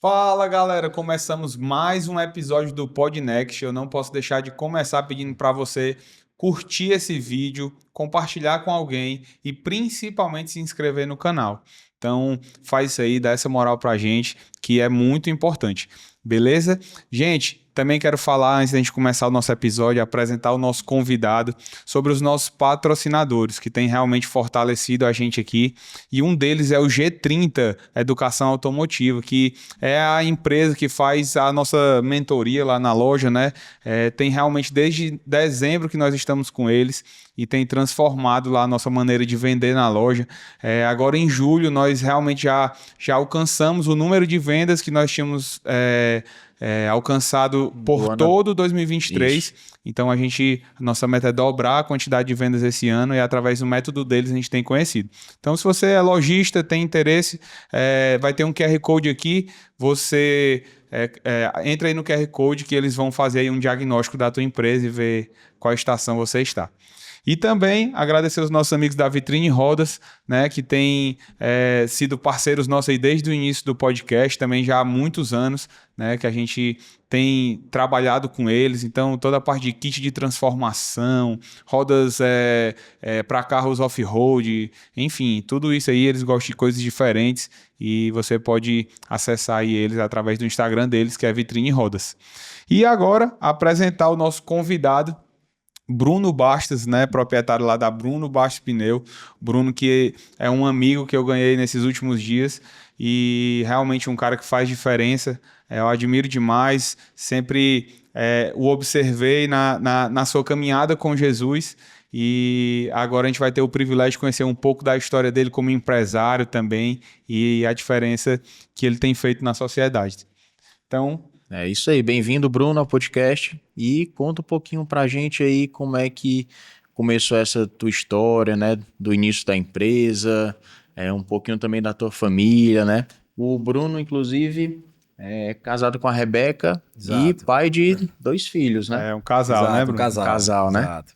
Fala galera, começamos mais um episódio do Podnext. Eu não posso deixar de começar pedindo para você curtir esse vídeo, compartilhar com alguém e principalmente se inscrever no canal. Então faz isso aí, dá essa moral pra gente, que é muito importante. Beleza? Gente, também quero falar, antes da gente começar o nosso episódio, apresentar o nosso convidado sobre os nossos patrocinadores, que tem realmente fortalecido a gente aqui. E um deles é o G30 Educação Automotiva, que é a empresa que faz a nossa mentoria lá na loja, né? Tem realmente desde dezembro que nós estamos com eles e tem transformado lá a nossa maneira de vender na loja. Agora em julho nós realmente já alcançamos o número de vendas que nós tínhamos alcançado por todo 2023. Isso. Então nossa meta é dobrar a quantidade de vendas esse ano e através do método deles a gente tem conhecido. Então se você é lojista, tem interesse, vai ter um QR Code aqui, você entra aí no QR Code que eles vão fazer aí um diagnóstico da tua empresa e ver qual estação você está. E também agradecer aos nossos amigos da Vitrine Rodas, né, que têm sido parceiros nossos aí desde o início do podcast, também já há muitos anos, né, que a gente tem trabalhado com eles. Então, toda a parte de kit de transformação, rodas para carros off-road, enfim, tudo isso aí, eles gostam de coisas diferentes e você pode acessar aí eles através do Instagram deles, que é Vitrine Rodas. E agora, apresentar o nosso convidado, Bruno Bastos, né, proprietário lá da Bruno Bastos Pneu. Bruno, que é um amigo que eu ganhei nesses últimos dias e realmente um cara que faz diferença. Eu admiro demais, sempre o observei na sua caminhada com Jesus e agora a gente vai ter o privilégio de conhecer um pouco da história dele como empresário também e a diferença que ele tem feito na sociedade. Então... É isso aí, bem-vindo, Bruno, ao podcast, e conta um pouquinho pra gente aí como é que começou essa tua história, né, do início da empresa, um pouquinho também da tua família, né? O Bruno, inclusive, é casado com a Rebeca. Exato. E pai de 2 filhos, né? É um casal, exato, né, Bruno? Um casal, né? Exato.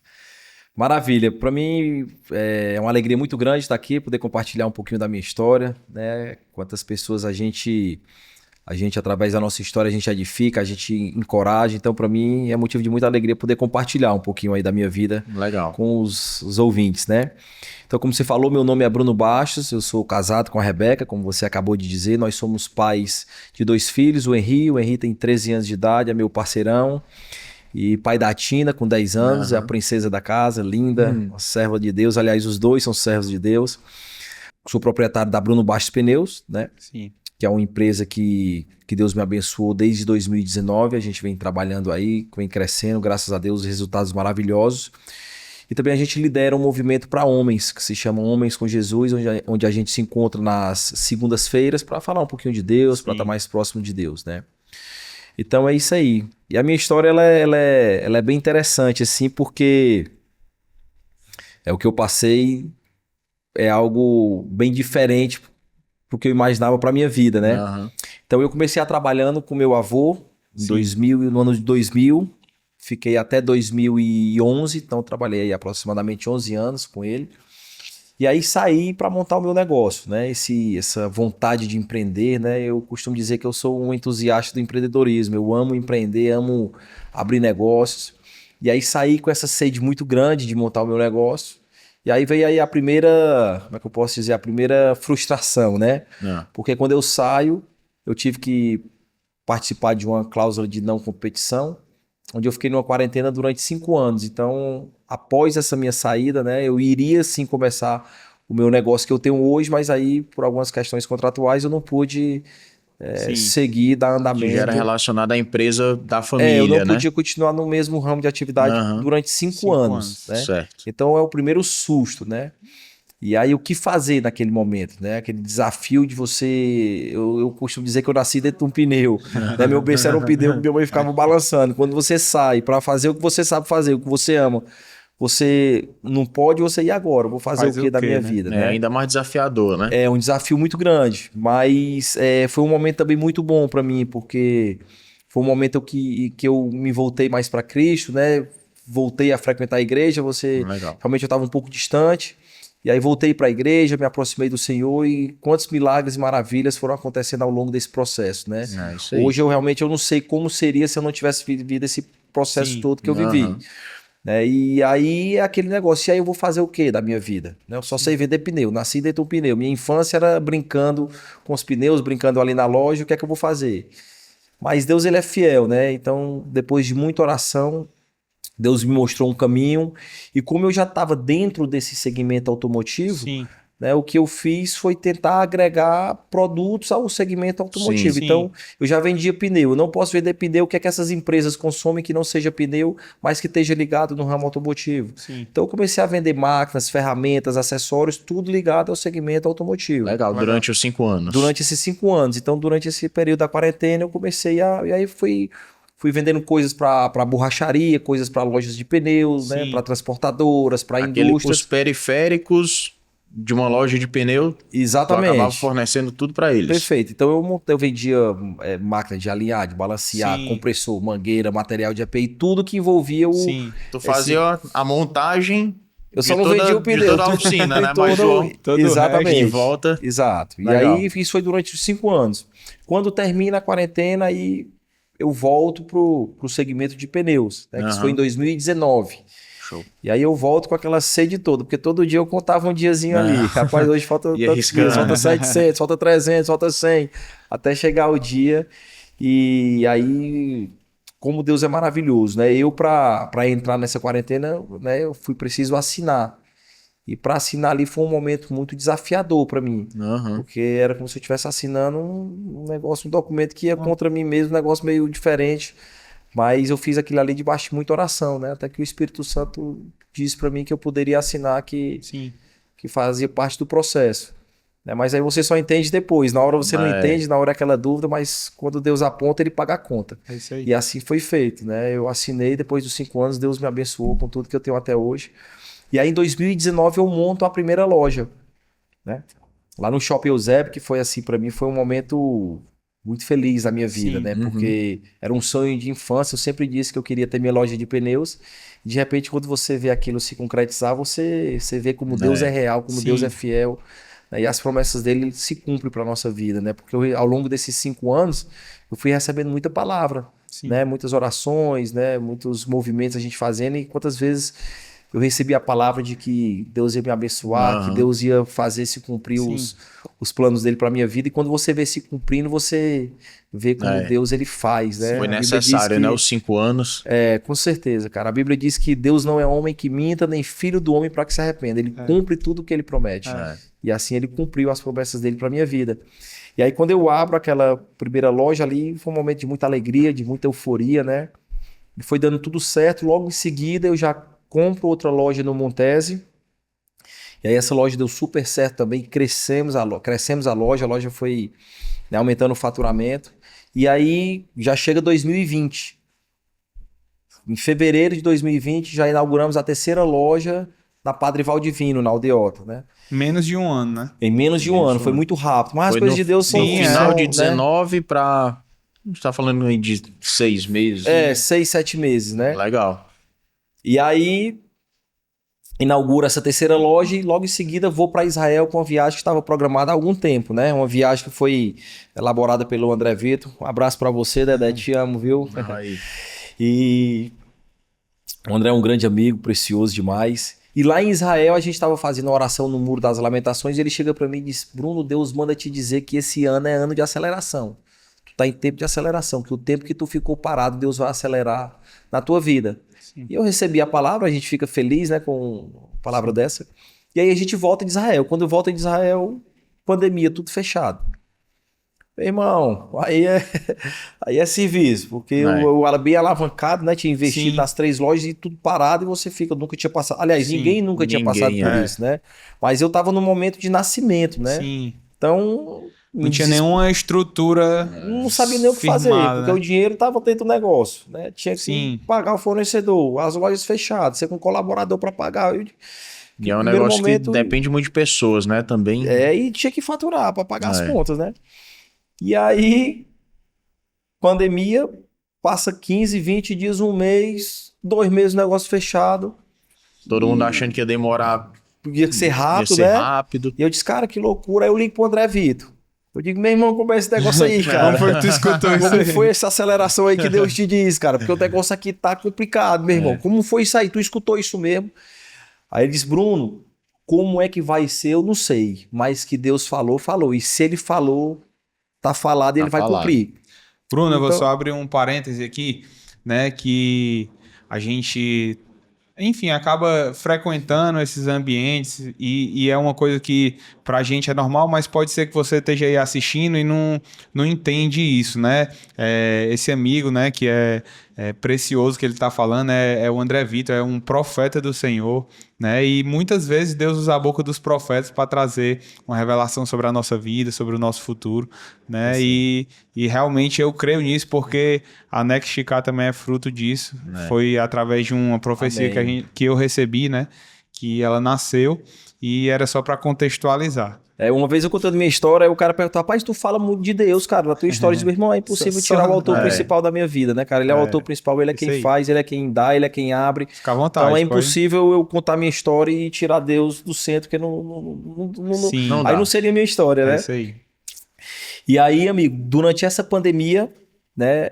Maravilha, para mim é uma alegria muito grande estar aqui, poder compartilhar um pouquinho da minha história, né? Quantas pessoas a gente, através da nossa história, a gente edifica, a gente encoraja. Então, para mim, é motivo de muita alegria poder compartilhar um pouquinho aí da minha vida. Legal. Com os ouvintes, né? Então, como você falou, meu nome é Bruno Bastos, eu sou casado com a Rebeca, como você acabou de dizer. Nós somos pais de 2 filhos, o Henry tem 13 anos de idade, é meu parceirão. E pai da Tina, com 10 anos, é a princesa da casa, linda, uma serva de Deus. Aliás, os dois são servos de Deus. Sou proprietário da Bruno Bastos Pneus, né? Sim. Que é uma empresa que Deus me abençoou desde 2019, a gente vem trabalhando aí, vem crescendo, graças a Deus, resultados maravilhosos. E também a gente lidera um movimento para homens, que se chama Homens com Jesus, onde a gente se encontra nas segundas-feiras para falar um pouquinho de Deus, para estar mais próximo de Deus, né? Então é isso aí. E a minha história, ela é bem interessante, assim, porque o que eu passei é algo bem diferente do que eu imaginava para minha vida, né? Uhum. Então eu comecei trabalhando com meu avô no ano de 2000, fiquei até 2011, então trabalhei aí aproximadamente 11 anos com ele. E aí saí para montar o meu negócio, né? Essa vontade de empreender, né? Eu costumo dizer que eu sou um entusiasta do empreendedorismo, eu amo empreender, amo abrir negócios. E aí saí com essa sede muito grande de montar o meu negócio. E aí veio aí a primeira, como é que eu posso dizer, a primeira frustração, né? Porque quando eu saio, eu tive que participar de uma cláusula de não competição, onde eu fiquei numa quarentena durante 5 anos. Então, após essa minha saída, né, eu iria sim começar o meu negócio que eu tenho hoje, mas aí, por algumas questões contratuais, eu não pude seguir, dar andamento. Já era relacionado à empresa da família, eu não né? podia continuar no mesmo ramo de atividade durante 5 anos, né? Certo. Então é o primeiro susto, né? E aí o que fazer naquele momento, né? Aquele desafio de você... Eu costumo dizer que eu nasci dentro de um pneu, né? Meu berço era um pneu que minha mãe ficava balançando. Quando você sai para fazer o que você sabe fazer, o que você ama, você não pode, você ir agora. Eu vou fazer o que da minha vida, né? Ainda mais desafiador, né? É um desafio muito grande, mas foi um momento também muito bom para mim, porque foi um momento que eu me voltei mais para Cristo, né? Voltei a frequentar a igreja, realmente eu estava um pouco distante. E aí voltei para a igreja, me aproximei do Senhor e quantos milagres e maravilhas foram acontecendo ao longo desse processo, né? Isso aí. Hoje eu realmente não sei como seria se eu não tivesse vivido esse processo Sim. todo que eu vivi. Né? E aí é aquele negócio, e aí eu vou fazer o quê da minha vida? Né? Eu só sei vender pneu, nasci dentro de um pneu. Minha infância era brincando com os pneus, brincando ali na loja, o que é que eu vou fazer? Mas Deus, ele é fiel, né? Então, depois de muita oração, Deus me mostrou um caminho, e como eu já estava dentro desse segmento automotivo, Sim. né, o que eu fiz foi tentar agregar produtos ao segmento automotivo. Sim. Então, eu já vendia pneu. Eu não posso vender pneu, o que é que essas empresas consomem que não seja pneu, mas que esteja ligado no ramo automotivo. Sim. Então, eu comecei a vender máquinas, ferramentas, acessórios, tudo ligado ao segmento automotivo. Legal, durante os 5 anos. Durante esses 5 anos. Então, durante esse período da quarentena, eu comecei a... E aí fui vendendo coisas para borracharia, coisas para lojas de pneus, né, para transportadoras, para indústrias. Os periféricos de uma loja de pneu, Exatamente. tu acabava fornecendo tudo para eles. Perfeito. Então eu vendia máquina de alinhar, de balancear, Sim. compressor, mangueira, material de EPI, tudo que envolvia o... Sim. Tu fazia a montagem. Eu só de não toda- vendia o pneu. De toda a oficina, né? De Mas todo- o Exatamente. em volta. Exato. E Legal. aí isso foi durante os 5 anos. Quando termina a quarentena, aí eu volto pro segmento de pneus, né, que isso foi em 2019. Show. E aí eu volto com aquela sede toda, porque todo dia eu contava um diazinho ali. Rapaz, hoje falta Ia tantos dias, arriscando. falta 700, falta 300, falta 100, até chegar o dia. E aí, como Deus é maravilhoso, né? Eu, para entrar nessa quarentena, né, eu fui preciso assinar. E para assinar ali foi um momento muito desafiador para mim. Porque era como se eu estivesse assinando um negócio, um documento que ia contra mim mesmo, um negócio meio diferente. Mas eu fiz aquilo ali debaixo de muita oração, né? Até que o Espírito Santo disse para mim que eu poderia assinar que fazia parte do processo. Né? Mas aí você só entende depois. Na hora você não entende, na hora é aquela dúvida, mas quando Deus aponta, ele paga a conta. É isso aí. E assim foi feito, né? Eu assinei, depois dos 5 anos, Deus me abençoou com tudo que eu tenho até hoje. E aí em 2019 eu monto a primeira loja, né? Lá no Shopping Eusébio, que foi assim, para mim foi um momento muito feliz na minha vida, Sim. né? Porque era um sonho de infância, eu sempre disse que eu queria ter minha loja de pneus. De repente, quando você vê aquilo se concretizar, você vê como Deus é real, como Sim. Deus é fiel, né? E as promessas dele se cumprem para nossa vida, né? Porque ao longo desses 5 anos, eu fui recebendo muita palavra, né? Muitas orações, né? Muitos movimentos a gente fazendo, e quantas vezes eu recebi a palavra de que Deus ia me abençoar, que Deus ia fazer se cumprir os planos dele para minha vida. E quando você vê se cumprindo, você vê como Deus ele faz, né? Foi necessário, né? Os 5 anos. Com certeza, cara. A Bíblia diz que Deus não é homem que minta, nem filho do homem para que se arrependa. Ele cumpre tudo o que ele promete. E assim ele cumpriu as promessas dele para minha vida. E aí quando eu abro aquela primeira loja ali, foi um momento de muita alegria, de muita euforia, né? E foi dando tudo certo. Logo em seguida eu já compro outra loja no Montese. E aí essa loja deu super certo também. Crescemos a loja foi, né, aumentando o faturamento. E aí já chega 2020. Em fevereiro de 2020 já inauguramos a terceira loja na Padre Valdivino, na Aldeota, né? Menos de um ano, né? Em menos de um ano, foi muito rápido. Mas as coisas de Deus são... No final de né? 19 para... A gente tá falando aí de 6 meses. 6, 7 meses, né? Legal. E aí, inaugura essa terceira loja e logo em seguida vou para Israel com uma viagem que estava programada há algum tempo, né? Uma viagem que foi elaborada pelo André Vitor. Um abraço para você, Dedé, te amo, viu? Aí. E o André é um grande amigo, precioso demais. E lá em Israel a gente estava fazendo uma oração no Muro das Lamentações e ele chega para mim e diz: Bruno, Deus manda te dizer que esse ano é ano de aceleração. Tu tá em tempo de aceleração, que o tempo que tu ficou parado, Deus vai acelerar na tua vida. Sim. E eu recebi a palavra, a gente fica feliz, né, com a palavra dessa. E aí a gente volta de Israel. Quando eu volto de Israel, pandemia, tudo fechado. Meu irmão, aí é serviço, porque eu era bem alavancado, né? Tinha investido nas 3 lojas e tudo parado e você fica, nunca tinha passado. Aliás, ninguém nunca tinha passado por isso, né? Mas eu tava no momento de nascimento, né? Sim. Então... Não tinha nenhuma estrutura. Não sabia nem o que fazer, porque o dinheiro estava dentro do negócio, né? Tinha que pagar o fornecedor, as lojas fechadas, você com colaborador para pagar. E é um negócio que depende muito de pessoas, né? Também. E tinha que faturar para pagar as contas, né? E aí, pandemia, passa 15, 20 dias, um mês, 2 meses o negócio fechado. Todo mundo achando que ia demorar ia ser rápido, Ia ser né? rápido. E eu disse, cara, que loucura. Aí eu ligo pro André Vitor. Eu digo, meu irmão, como é esse negócio aí, cara? Como foi que tu escutou isso Como aí? foi essa aceleração aí que Deus te diz, cara? Porque o negócio aqui tá complicado, meu irmão. Como foi isso aí? Tu escutou isso mesmo? Aí ele disse, Bruno, como é que vai ser? Eu não sei. Mas que Deus falou, falou. E se ele falou, tá falado e Tá ele vai falado. cumprir. Bruno, eu vou Então- só abrir um parêntese aqui, né, que a gente, enfim, acaba frequentando esses ambientes e é uma coisa que pra gente é normal, mas pode ser que você esteja aí assistindo e não entende isso, né? Esse amigo, né, que é precioso que ele tá falando é o André Vitor, é um profeta do Senhor, né? E muitas vezes Deus usa a boca dos profetas para trazer uma revelação sobre a nossa vida, sobre o nosso futuro, né? E realmente eu creio nisso porque a Next Chicar também é fruto disso. Foi através de uma profecia Amém. que eu recebi, né? Que ela nasceu e era só para contextualizar. Uma vez eu contando minha história, aí o cara perguntou, rapaz, tu fala muito de Deus, cara, na tua história. Eu disse, meu irmão, é impossível Só- tirar o autor é. principal da minha vida, né, cara? Ele é o autor principal, ele é Isso quem aí. faz, ele é quem dá, ele é quem abre. Fica à vontade. Então é pode. impossível eu contar minha história e tirar Deus do centro, porque Sim, não aí dá. não seria minha história, é né? isso aí. E aí, amigo, durante essa pandemia, né,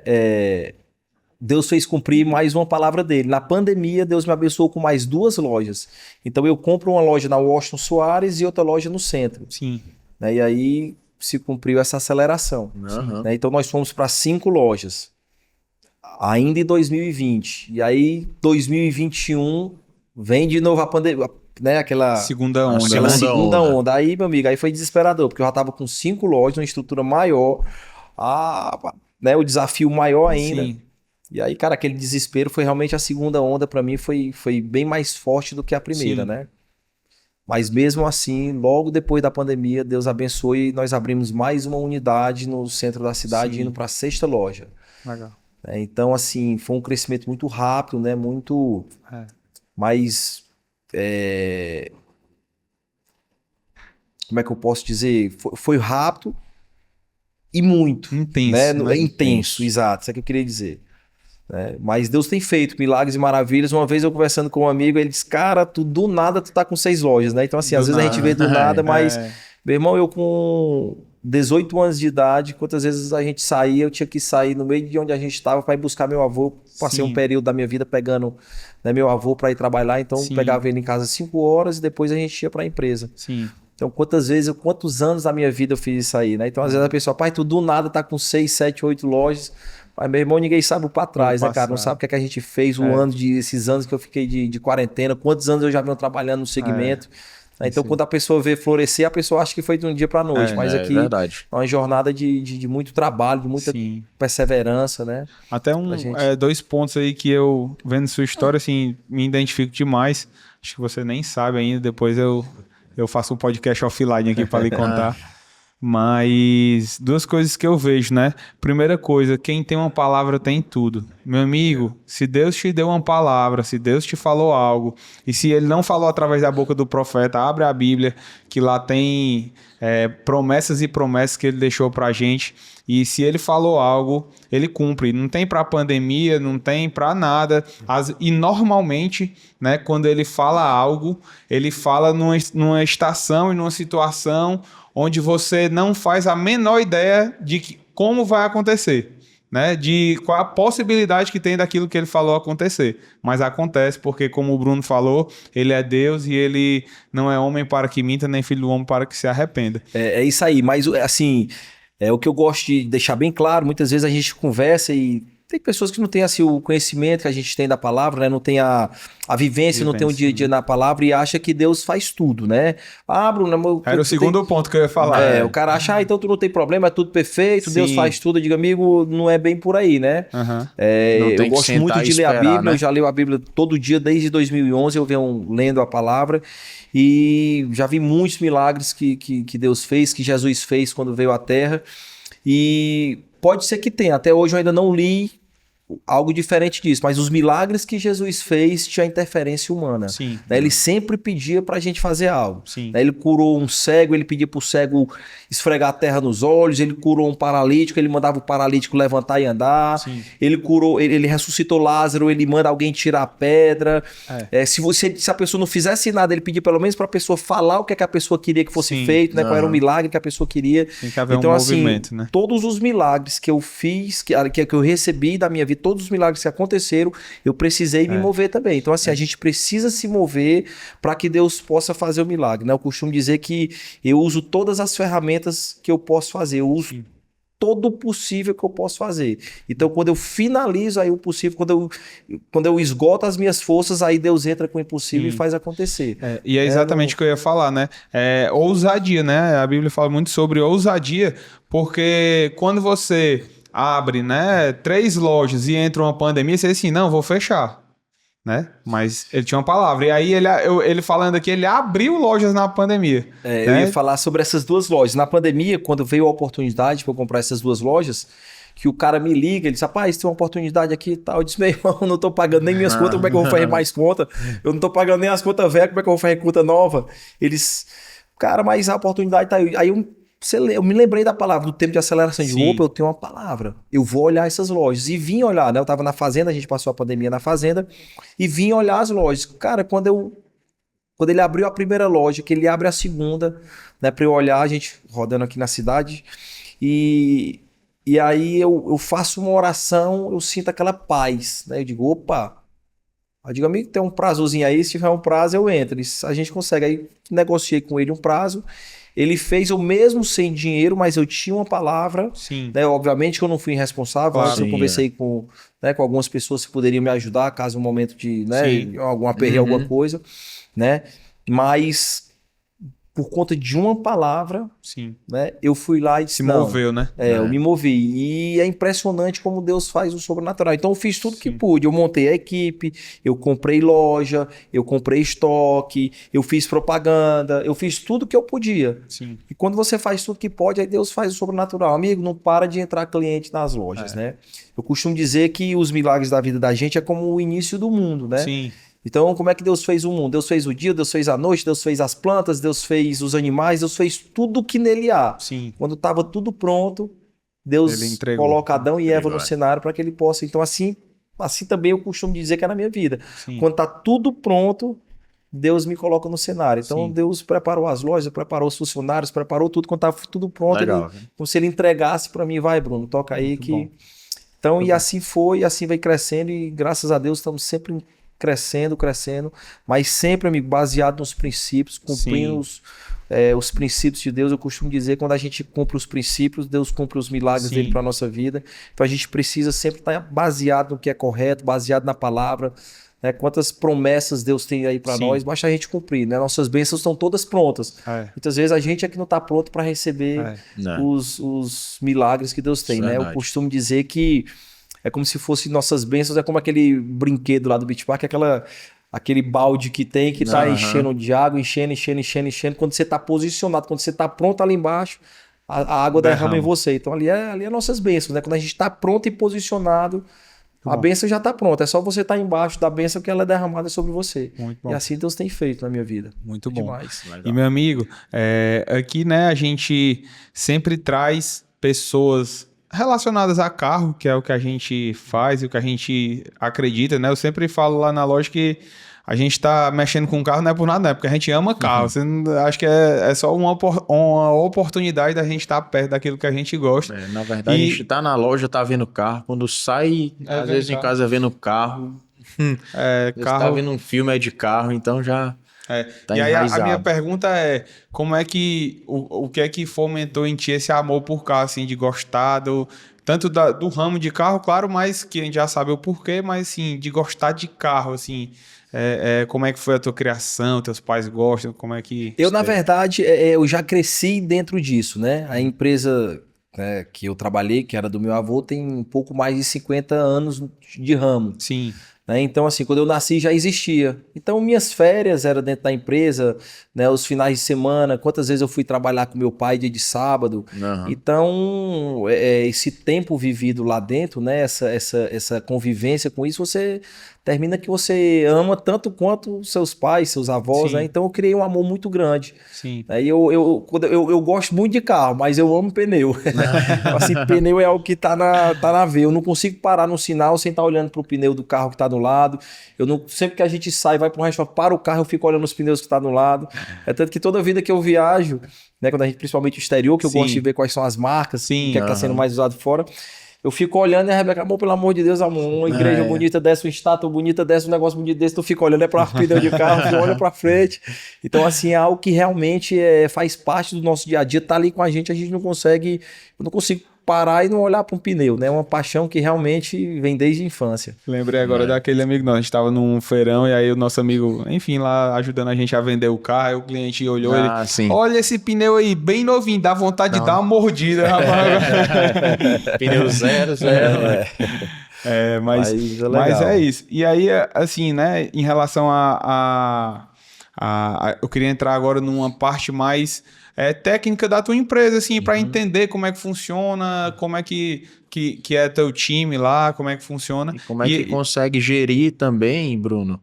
Deus fez cumprir mais uma palavra dele. Na pandemia, Deus me abençoou com mais 2 lojas. Então eu compro uma loja na Washington Soares e outra loja no centro, Sim. né? E aí se cumpriu essa aceleração. Aham. Né? Então nós fomos para 5 lojas, ainda em 2020. E aí 2021 vem de novo a pandemia, né? Aquela Segunda onda, aquela né? segunda onda. Aí, meu amigo, aí foi desesperador, porque eu já tava com 5 lojas, uma estrutura maior, né? O desafio maior ainda. Sim. E aí, cara, aquele desespero foi realmente a segunda onda para mim, foi bem mais forte do que a primeira, Sim. né? Mas mesmo assim, logo depois da pandemia, Deus abençoe e nós abrimos mais uma unidade no centro da cidade, Sim. indo para a 6ª loja. Legal. Então, assim, foi um crescimento muito rápido, né? Muito É. mais... Como é que eu posso dizer? Foi rápido e muito, Intenso, né? né? Intenso, exato, isso é que eu queria dizer. Né? Mas Deus tem feito milagres e maravilhas. Uma vez eu conversando com um amigo, ele disse, cara, do nada tu tá com 6 lojas, né? Então assim, às Do vezes a gente vê do nada. nada, mas É. meu irmão, eu com 18 anos de idade, quantas vezes a gente saía, eu tinha que sair no meio de onde a gente estava para ir buscar meu avô. Passei Sim. um período da minha vida pegando, né, meu avô para ir trabalhar, então Sim. pegava ele em casa 5 horas e depois a gente ia para a empresa. Sim. Então, quantos anos da minha vida eu fiz isso aí, né? Então, às vezes a pessoa, pai, tu do nada tá com 6, 7, 8 lojas. Mas, meu irmão, ninguém sabe o pra trás, né, cara? Não sabe o que é que a gente fez, esses anos que eu fiquei de quarentena, quantos anos eu já venho trabalhando no segmento. Então, quando a pessoa vê florescer, a pessoa acha que foi de um dia pra noite. Mas aqui verdade. é uma jornada de muito trabalho, de muita Sim. perseverança, né? Até gente. 2 pontos aí que eu, vendo sua história, assim, me identifico demais. Acho que você nem sabe ainda, depois eu faço um podcast offline aqui para lhe contar. Mas 2 coisas que eu vejo, né? Primeira coisa, quem tem uma palavra tem tudo. Meu amigo, se Deus te deu uma palavra, se Deus te falou algo, e se ele não falou através da boca do profeta, abre a Bíblia, que lá tem promessas e promessas que ele deixou pra gente. E se ele falou algo, ele cumpre. Não tem para pandemia, não tem para nada. E normalmente, né, quando ele fala algo, ele fala numa estação e numa situação onde você não faz a menor ideia de como vai acontecer, né? De qual a possibilidade que tem daquilo que ele falou acontecer. Mas acontece porque, como o Bruno falou, ele é Deus e ele não é homem para que minta, nem filho do homem para que se arrependa. É isso aí, mas assim, o que eu gosto de deixar bem claro, muitas vezes a gente conversa e tem pessoas que não têm assim, o conhecimento que a gente tem da palavra, né? Não tem a vivência, não tem um dia a dia na palavra e acha que Deus faz tudo, né? Bruno... Era o segundo ponto que eu ia falar. O cara acha, então tu não tem problema, é tudo perfeito, Deus Sim. faz tudo. Eu digo, amigo, não é bem por aí, né? Uhum. Eu gosto muito de ler a Bíblia, né? eu já leio a Bíblia todo dia, desde 2011 eu venho lendo a palavra e já vi muitos milagres que Deus fez, que Jesus fez quando veio à Terra. E pode ser que tenha, até hoje eu ainda não li algo diferente disso, mas os milagres que Jesus fez tinha interferência humana. Sim. Né? Ele sempre pedia pra gente fazer algo. Sim. Né? Ele curou um cego, ele pedia pro cego esfregar a terra nos olhos, ele curou um paralítico, ele mandava o paralítico levantar e andar, Sim. ele curou, ele ressuscitou Lázaro, ele manda alguém tirar a pedra. Se a pessoa não fizesse nada, ele pedia pelo menos pra pessoa falar o que, é que a pessoa queria que fosse Sim. feito, né? Qual era o milagre que a pessoa queria. Tem que haver Então, um assim, movimento, né? todos os milagres que eu fiz, que eu recebi da minha vida, todos os milagres que aconteceram, eu precisei me mover também. Então, assim, a gente precisa se mover para que Deus possa fazer o milagre, né? Eu costumo dizer que eu uso todas as ferramentas que eu posso fazer, eu uso todo o possível que eu posso fazer. Então, quando eu finalizo aí o possível, quando eu esgoto as minhas forças, aí Deus entra com o impossível e faz acontecer. E é exatamente o que eu ia falar, né? Ousadia, né? A Bíblia fala muito sobre ousadia, porque quando você abre, né, 3 lojas e entra uma pandemia, você diz assim, não, vou fechar, né? Mas ele tinha uma palavra. E aí ele falando aqui, ele abriu lojas na pandemia. Né? Eu ia falar sobre essas 2 lojas. Na pandemia, quando veio a oportunidade para eu comprar essas 2 lojas, que o cara me liga, ele diz, rapaz, tem uma oportunidade aqui e tal. Eu disse, meu irmão, não tô pagando nem minhas contas, como é que eu vou fazer mais conta? Eu não tô pagando nem as contas velhas, como é que eu vou fazer conta nova? Eles, cara, mas a oportunidade tá aí. Aí eu me lembrei da palavra, do tempo de aceleração de roupa, eu tenho uma palavra. Eu vou olhar essas lojas. E vim olhar, né? Eu tava na fazenda, a gente passou a pandemia na fazenda, e vim olhar as lojas. Cara, quando ele abriu a primeira loja, que ele abre a segunda, né? Pra eu olhar, a gente rodando aqui na cidade, e aí eu faço uma oração, eu sinto aquela paz, né? Eu digo, opa, eu digo, amigo, tem um prazozinho aí, se tiver um prazo eu entro. A gente consegue, aí negociei com ele um prazo. Ele fez o mesmo sem dinheiro, mas eu tinha uma palavra. Sim. Né? Obviamente que eu não fui irresponsável. Claro, eu conversei com algumas pessoas que poderiam me ajudar, caso um momento de algum aperreio, alguma coisa. Né? Mas por conta de uma palavra, né? Eu fui lá e disse, se moveu, né? Eu me movi. E é impressionante como Deus faz o sobrenatural. Então eu fiz tudo que pude. Eu montei a equipe, eu comprei loja, eu comprei estoque, eu fiz propaganda, eu fiz tudo que eu podia. Sim. E quando você faz tudo que pode, aí Deus faz o sobrenatural. Amigo, não para de entrar cliente nas lojas, né? Eu costumo dizer que os milagres da vida da gente é como o início do mundo, né? Sim. Então, como é que Deus fez o mundo? Deus fez o dia, Deus fez a noite, Deus fez as plantas, Deus fez os animais, Deus fez tudo que nele há. Sim. Quando estava tudo pronto, Deus coloca Adão e Eva no cenário para que ele possa. Então, assim também eu costumo dizer que é na minha vida. Sim. Quando está tudo pronto, Deus me coloca no cenário. Então, Deus preparou as lojas, preparou os funcionários, preparou tudo. Quando estava tudo pronto, como se ele entregasse para mim, vai, Bruno, toca aí. Então, e assim foi, e assim vai crescendo, e graças a Deus estamos sempre crescendo, mas sempre, amigo, baseado nos princípios, cumprindo os princípios de Deus. Eu costumo dizer que quando a gente cumpre os princípios, Deus cumpre os milagres dele para a nossa vida. Então a gente precisa sempre estar baseado no que é correto, baseado na palavra, né? Quantas promessas Deus tem aí para nós, basta a gente cumprir, né? Nossas bênçãos estão todas prontas. Muitas vezes a gente é que não está pronto para receber os milagres que Deus tem, né? Eu costumo dizer que é como se fosse nossas bênçãos, é como aquele brinquedo lá do Beach Park, aquele balde que tem, que tá enchendo de água, enchendo. Quando você tá posicionado, quando você tá pronto ali embaixo, a água derrama em você. Então ali é nossas bênçãos, né? Quando a gente tá pronto e posicionado, a bênção já tá pronta. É só você estar embaixo da bênção que ela é derramada sobre você. Muito bom. E assim Deus tem feito na minha vida. Muito bom. Demais. E meu amigo, aqui, né, a gente sempre traz pessoas relacionadas a carro, que é o que a gente faz e o que a gente acredita, né? Eu sempre falo lá na loja que a gente tá mexendo com carro não é por nada, não é porque a gente ama carro. Você acho que é só uma oportunidade da gente estar perto daquilo que a gente gosta. Na verdade, a gente tá na loja, tá vendo carro. Quando sai, às vezes em casa vendo carro. Carro. Tá vendo um filme de carro, então já... Tá e aí enraizado. a minha pergunta é, como é que, o que é que fomentou em ti esse amor por carro, assim, de gostar tanto do ramo de carro, claro, mas que a gente já sabe o porquê, mas assim, de gostar de carro, assim, como é que foi a tua criação, teus pais gostam, como é que... Eu, na verdade, eu já cresci dentro disso, né? A empresa que eu trabalhei, que era do meu avô, tem um pouco mais de 50 anos de ramo. Sim. né? Então, assim, quando eu nasci já existia. Então, minhas férias eram dentro da empresa, né? Os finais de semana, quantas vezes eu fui trabalhar com meu pai dia de sábado. Aham. Então, esse tempo vivido lá dentro, né? Essa convivência com isso, você termina que você ama tanto quanto seus pais, seus avós, Sim. né? Então, eu criei um amor muito grande. Sim. Aí eu gosto muito de carro, mas eu amo pneu. Assim, pneu é algo que tá na veia. Eu não consigo parar no sinal sem estar olhando pro pneu do carro que tá do lado. Sempre que a gente sai, vai para um restaurante, para o carro, eu fico olhando os pneus que tá do lado. É tanto que toda vida que eu viajo, né, quando a gente, principalmente o exterior, que eu Sim. gosto de ver quais são as marcas, Sim, o que é que tá sendo aham. mais usado fora. Eu fico olhando e a Rebeca, amor, pelo amor de Deus, amor, uma igreja bonita dessa, uma estátua bonita dessa, um negócio bonito desse, tu fica olhando, é para pneu de carro, tu olha para frente. Então, assim, é algo que realmente faz parte do nosso dia a dia, tá ali com a gente não consegue, eu não consigo parar e não olhar para um pneu, né? É uma paixão que realmente vem desde a infância. Lembrei agora daquele amigo nosso, a gente tava num feirão e aí o nosso amigo, enfim, lá ajudando a gente a vender o carro, aí o cliente olhou Ah, ele, sim. olha esse pneu aí, bem novinho, dá vontade de dar uma mordida, rapaz. Pneu zero. Mas Mas mas legal. é isso. E aí, assim, né, em relação eu queria entrar agora numa parte mais técnica da tua empresa, assim, para entender como é que funciona, como é que é teu time lá, como é que funciona. E como é que consegue gerir também, Bruno?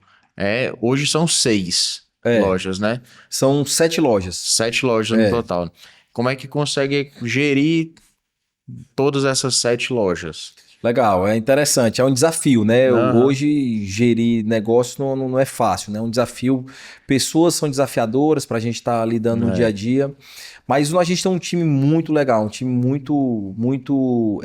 Hoje são 6 lojas, né? São 7 lojas. 7 lojas no total. Como é que consegue gerir todas essas 7 lojas? Legal, é interessante, é um desafio, né? Aham. Hoje gerir negócio não é fácil, né? É um desafio, pessoas são desafiadoras para a gente estar lidando no dia a dia, mas a gente tem um time muito legal, um time muito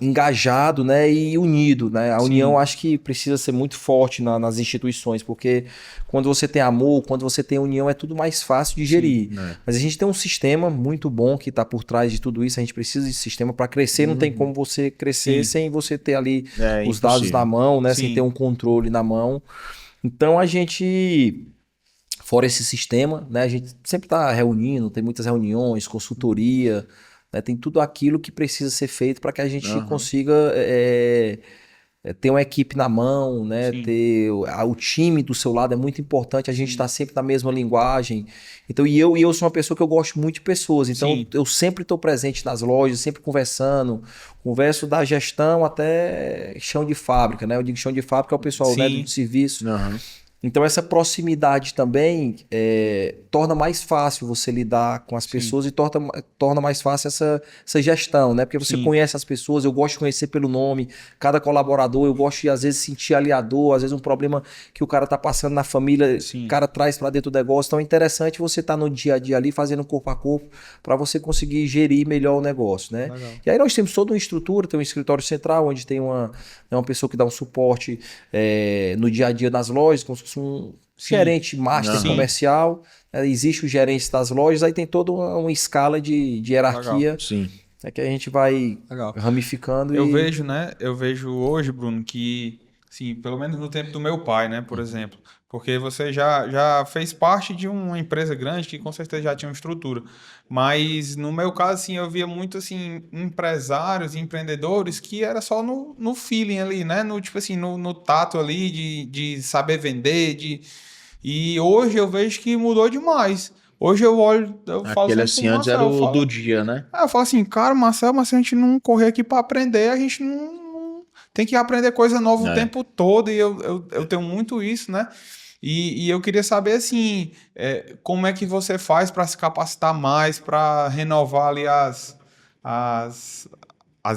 engajado, né? E unido, né? A união acho que precisa ser muito forte nas instituições, porque quando você tem amor, quando você tem união, é tudo mais fácil de gerir. Mas a gente tem um sistema muito bom que está por trás de tudo isso, a gente precisa de sistema para crescer, não tem como você crescer sem você ter ali os dados na mão, né? Sem ter um controle na mão. Então a gente, fora esse sistema, né? A gente sempre está reunindo, tem muitas reuniões, consultoria, né? Tem tudo aquilo que precisa ser feito para que a gente consiga ter uma equipe na mão, né? Ter o time do seu lado é muito importante, a gente está sempre na mesma linguagem. Então, e eu sou uma pessoa que eu gosto muito de pessoas, então eu sempre estou presente nas lojas, sempre conversando, converso da gestão até chão de fábrica, né? Eu digo chão de fábrica é o pessoal, né, do serviço. Então essa proximidade também torna mais fácil você lidar com as pessoas e torna mais fácil essa gestão, né? Porque você conhece as pessoas, eu gosto de conhecer pelo nome, cada colaborador, eu gosto de às vezes sentir aliador, às vezes um problema que o cara tá passando na família, o cara traz para dentro do negócio. Então é interessante você estar no dia a dia ali, fazendo corpo a corpo, para você conseguir gerir melhor o negócio, né? Legal. E aí nós temos toda uma estrutura, tem um escritório central, onde tem uma pessoa que dá um suporte no dia a dia das lojas, como se fosse um gerente master comercial, existe o gerente das lojas, aí tem toda uma escala de hierarquia que a gente vai ramificando. Eu vejo, né? Eu vejo hoje, Bruno, que, sim, pelo menos no tempo do meu pai, né, por exemplo, porque você já fez parte de uma empresa grande que com certeza já tinha uma estrutura, mas no meu caso, assim, eu via muito, assim, empresários e empreendedores que era só no feeling ali, né, tipo assim, no tato ali de saber vender, e hoje eu vejo que mudou demais. Hoje eu olho, eu falo Aquele assim, assim antes era o do dia, né? Eu falo assim, cara, Marcelo, mas se a gente não correr aqui para aprender, a gente não tem que aprender coisa nova o tempo todo, e eu tenho muito isso, né? E eu queria saber, assim, como é que você faz para se capacitar mais, para renovar ali as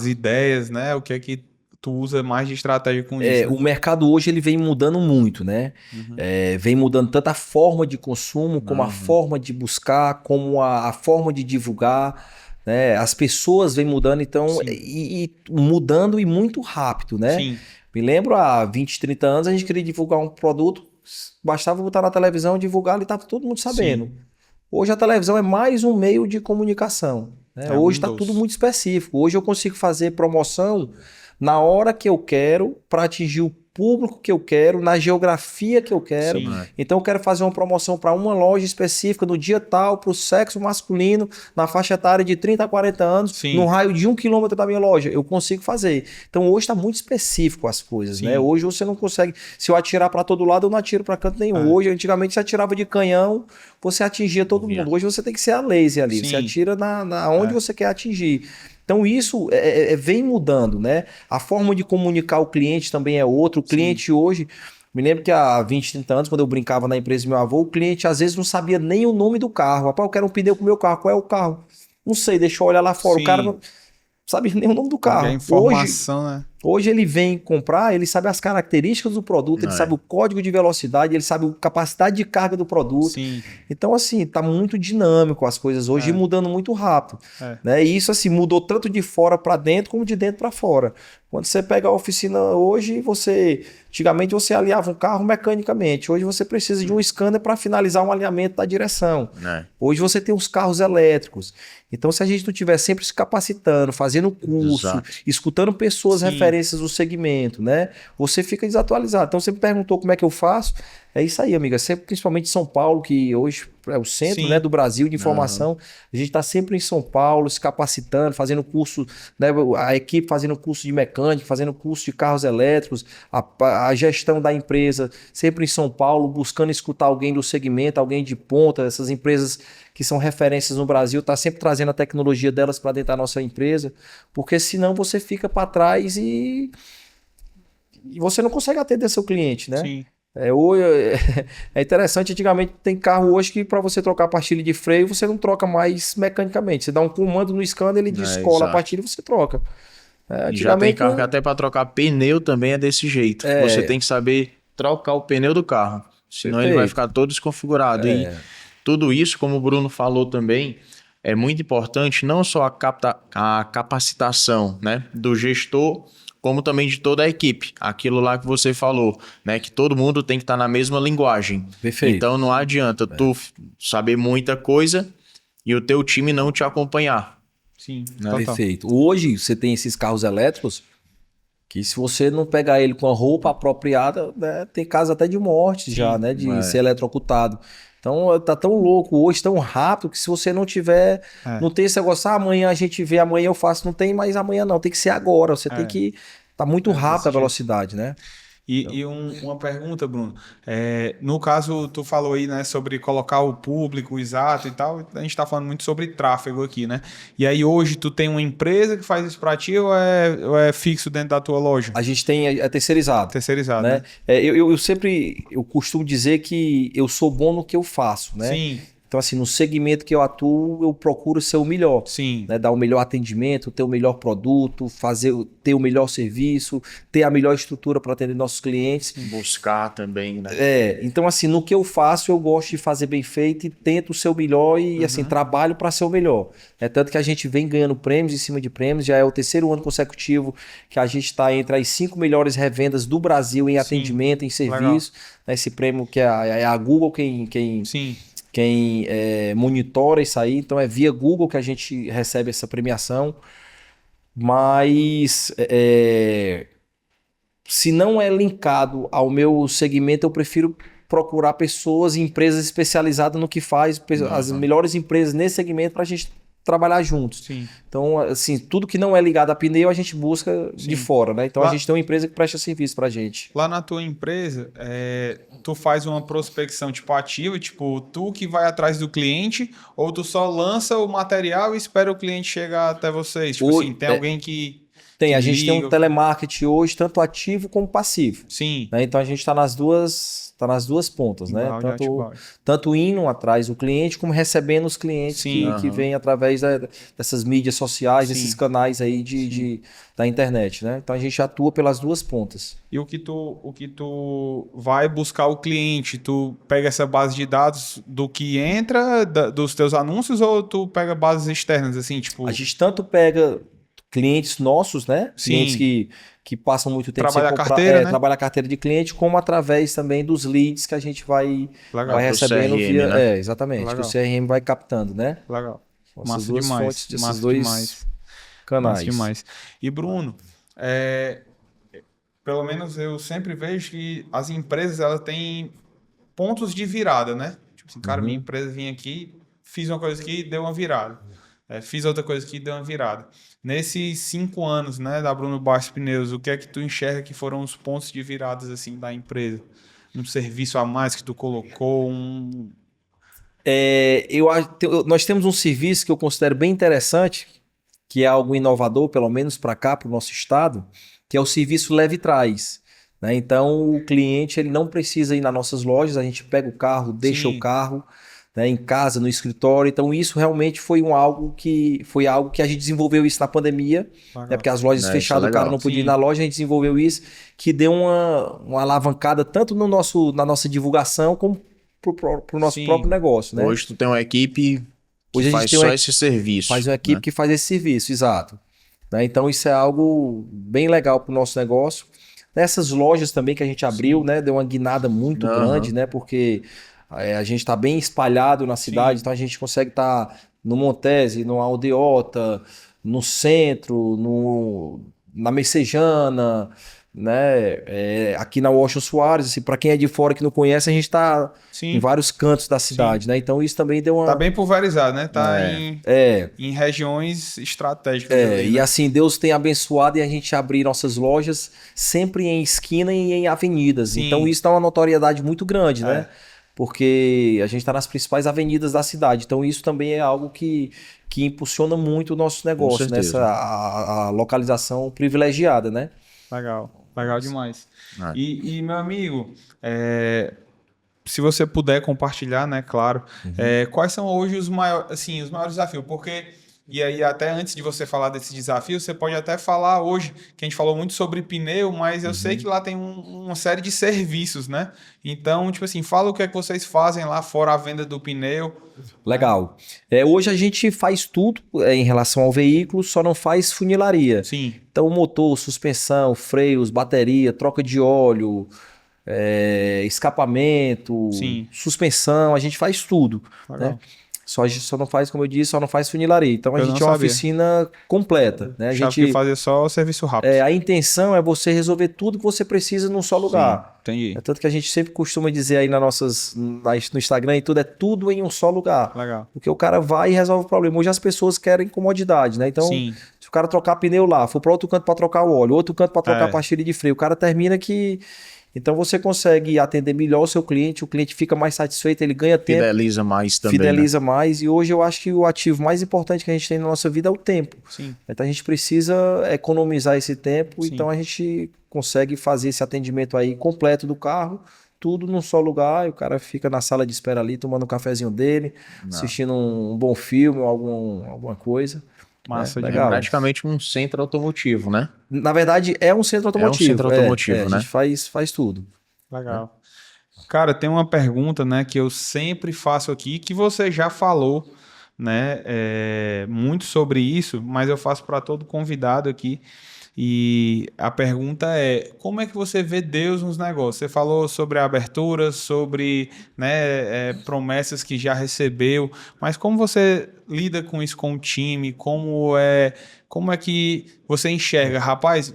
ideias, né? O que é que tu usa mais de estratégia com isso? O mercado hoje ele vem mudando muito, né? Vem mudando tanto a forma de consumo, como a forma de buscar, como a forma de divulgar, né? As pessoas vêm mudando, então, e mudando e muito rápido, né? Sim. Me lembro, há 20, 30 anos, a gente queria divulgar um produto, bastava botar na televisão, divulgar, e estava todo mundo sabendo. Hoje a televisão é mais um meio de comunicação, né? Hoje está tudo muito específico. Hoje eu consigo fazer promoção na hora que eu quero para atingir o público que eu quero, na geografia que eu quero. Sim. Então eu quero fazer uma promoção para uma loja específica no dia tal, para o sexo masculino, na faixa etária de 30 a 40 anos, Sim. no raio de 1 quilômetro da minha loja. Eu consigo fazer. Então hoje está muito específico as coisas, Sim. né? Hoje você não consegue. Se eu atirar para todo lado, eu não atiro para canto nenhum. Hoje, antigamente, você atirava de canhão, você atingia todo mundo. Hoje você tem que ser a laser ali. Sim. Você atira na onde você quer atingir. Então isso vem mudando, né? A forma de comunicar o cliente também é outra. O cliente hoje, me lembro que há 20, 30 anos, quando eu brincava na empresa do meu avô, o cliente às vezes não sabia nem o nome do carro. Rapaz, eu quero um pneu pro meu carro. Qual é o carro? Não sei, deixa eu olhar lá fora. Sim. O cara não sabe nem o nome do carro. A informação, né? Hoje ele vem comprar, ele sabe as características do produto, ele sabe o código de velocidade, ele sabe a capacidade de carga do produto. Sim. Então, assim, tá muito dinâmico as coisas hoje e mudando muito rápido. Né? E isso, assim, mudou tanto de fora para dentro como de dentro para fora. Quando você pega a oficina hoje, antigamente você alinhava um carro mecanicamente. Hoje você precisa de um scanner para finalizar um alinhamento da direção. Hoje você tem os carros elétricos. Então, se a gente não estiver sempre se capacitando, fazendo curso, escutando pessoas referências do segmento, né? Você fica desatualizado. Então, você me perguntou como é que eu faço. É isso aí, amiga. Sempre, principalmente em São Paulo, que hoje é o centro, né, do Brasil de informação. A gente está sempre em São Paulo, se capacitando, fazendo curso, né, a equipe fazendo curso de mecânica, fazendo curso de carros elétricos, a gestão da empresa sempre em São Paulo, buscando escutar alguém do segmento, alguém de ponta, essas empresas que são referências no Brasil, tá sempre trazendo a tecnologia delas para dentro da nossa empresa, porque senão você fica para trás e você não consegue atender seu cliente, né? Sim. É interessante, antigamente tem carro hoje que para você trocar a pastilha de freio, você não troca mais mecanicamente. Você dá um comando no scanner, ele descola a pastilha e você troca. E já tem carro que até para trocar pneu também é desse jeito. Você tem que saber trocar o pneu do carro, senão ele vai ficar todo desconfigurado. E tudo isso, como o Bruno falou também, é muito importante, não só a capacitação, né, do gestor, como também de toda a equipe. Aquilo lá que você falou, né? Que todo mundo tem que estar na mesma linguagem. Perfeito. Então não adianta tu saber muita coisa e o teu time não te acompanhar. Sim, né? Perfeito. Hoje você tem esses carros elétricos que se você não pegar ele com a roupa apropriada, né, tem casos até de morte já, né? De ser eletrocutado. Então tá tão louco hoje, tão rápido, que se você não tiver, não tem esse negócio, amanhã a gente vê, amanhã eu faço, não tem mais amanhã não, tem que ser agora, você tem que, tá muito rápido a velocidade, né? E uma pergunta, Bruno. No caso, tu falou aí, né, sobre colocar o público exato e tal. A gente está falando muito sobre tráfego aqui, né? E aí hoje tu tem uma empresa que faz isso para ti ou é fixo dentro da tua loja? A gente tem terceirizado. Terceirizado, né? Eu costumo dizer que eu sou bom no que eu faço, né? Sim. Então, assim, no segmento que eu atuo, eu procuro ser o melhor. Sim. Né? Dar o melhor atendimento, ter o melhor produto, ter o melhor serviço, ter a melhor estrutura para atender nossos clientes. Buscar também, né? Então, assim, no que eu faço, eu gosto de fazer bem feito e tento ser o melhor e, assim, trabalho para ser o melhor. Tanto que a gente vem ganhando prêmios em cima de prêmios, já é o 3º ano consecutivo que a gente está entre as 5 melhores revendas do Brasil em atendimento, em serviço. Esse prêmio que é a Google quem monitora isso aí, então é via Google que a gente recebe essa premiação, mas se não é linkado ao meu segmento, eu prefiro procurar pessoas e empresas especializadas no que faz, as melhores empresas nesse segmento para a gente trabalhar juntos. Sim. Então, assim, tudo que não é ligado a pneu, a gente busca de fora, né? Então, a gente tem uma empresa que presta serviço pra gente. Lá na tua empresa, tu faz uma prospecção, tipo, ativa, tipo, tu que vai atrás do cliente, ou tu só lança o material e espera o cliente chegar até vocês? Tipo assim, tem alguém que... A gente tem um telemarketing hoje, tanto ativo como passivo. Sim. Né? Então, a gente está nas duas pontas, né? Tanto indo atrás do cliente, como recebendo os clientes que vêm através dessas mídias sociais, desses canais aí da internet, né? Então a gente atua pelas duas pontas. E o que tu vai buscar o cliente, tu pega essa base de dados do que entra, dos teus anúncios, ou tu pega bases externas, assim, tipo... A gente tanto pega clientes nossos, né? Sim. Clientes que passam muito tempo trabalha a carteira, né? Trabalha a carteira de cliente, como através também dos leads que a gente vai recebendo CRM, via... né? Exatamente. Legal. Que o CRM vai captando, né? Legal. Essas Massa duas demais. fontes desses Massa dois demais. canais. Massa demais. E Bruno, pelo menos eu sempre vejo que as empresas, elas têm pontos de virada, né? Tipo assim, cara, minha empresa vinha aqui, fiz uma coisa aqui, deu uma virada. Fiz outra coisa aqui, deu uma virada. Nesses 5 anos, né, da Bruno Bastos Pneus, o que é que tu enxerga que foram os pontos de viradas, assim, da empresa? Um serviço a mais que tu colocou, Nós temos um serviço que eu considero bem interessante, que é algo inovador, pelo menos para cá, para o nosso estado, que é o serviço leve e traz. Né? Então, o cliente ele não precisa ir nas nossas lojas, a gente pega o carro, deixa Sim. o carro, né, em casa, no escritório. Então, isso realmente foi algo que a gente desenvolveu isso na pandemia, né, porque as lojas fechadas, o cara não podia ir na loja, a gente desenvolveu isso, que deu uma alavancada tanto na nossa divulgação como para o nosso próprio negócio. Né? Hoje tu tem uma equipe Hoje faz só esse serviço. Faz uma equipe que faz esse serviço, exato. Né? Então isso é algo bem legal para o nosso negócio. Nessas lojas também que a gente abriu, né, deu uma guinada muito grande, né, porque a gente está bem espalhado na cidade, então a gente consegue estar no Montese, no Aldeota, no centro, na Messejana, né, aqui na Washington Soares, assim, para quem é de fora que não conhece, a gente está em vários cantos da cidade, né? Então isso também deu uma... Tá bem pulverizado, né? Tá em regiões estratégicas. Ali, e né? assim, Deus tem abençoado e a gente abrir nossas lojas sempre em esquina e em avenidas. Sim. Então isso dá uma notoriedade muito grande, né? Porque a gente está nas principais avenidas da cidade. Então isso também é algo que impulsiona muito o nosso negócio, nessa a localização privilegiada, né? Legal demais. E meu amigo, se você puder compartilhar, né, claro, quais são hoje os maiores desafios? Porque, e aí até antes de você falar desse desafio, você pode até falar hoje, que a gente falou muito sobre pneu, mas eu sei que lá tem uma série de serviços, né? Então, tipo assim, fala o que é que vocês fazem lá fora a venda do pneu. Legal. Hoje a gente faz tudo em relação ao veículo, só não faz funilaria. Sim. Então, motor, suspensão, freios, bateria, troca de óleo, escapamento, suspensão, a gente faz tudo. Né? Só não faz, como eu disse, só não faz funilaria. Então, a gente é uma oficina completa. Né? A gente fazer só serviço rápido. A intenção é você resolver tudo que você precisa num só lugar. Entendi. Tanto que a gente sempre costuma dizer aí no Instagram e tudo, é tudo em um só lugar. Legal. Porque o cara vai e resolve o problema. Hoje as pessoas querem comodidade, né? Então, se o cara trocar pneu lá, for para outro canto para trocar o óleo, outro canto para trocar a pastilha de freio, o cara termina que... Então você consegue atender melhor o seu cliente, o cliente fica mais satisfeito, ele ganha tempo. Fideliza mais também. Fideliza mais. E hoje eu acho que o ativo mais importante que a gente tem na nossa vida é o tempo. Sim. Então a gente precisa economizar esse tempo, então a gente consegue fazer esse atendimento aí completo do carro, tudo num só lugar, e o cara fica na sala de espera ali, tomando um cafezinho dele, assistindo um bom filme ou alguma coisa. Massa, legal. Praticamente um centro automotivo, né? Na verdade, é um centro automotivo. É um centro automotivo, né? A gente faz tudo. Legal. Cara, tem uma pergunta, né, que eu sempre faço aqui, que você já falou, né, muito sobre isso, mas eu faço para todo convidado aqui. E a pergunta é, como é que você vê Deus nos negócios? Você falou sobre a abertura, sobre, né, promessas que já recebeu, mas como você lida com isso com o time? Como é que você enxerga? Rapaz,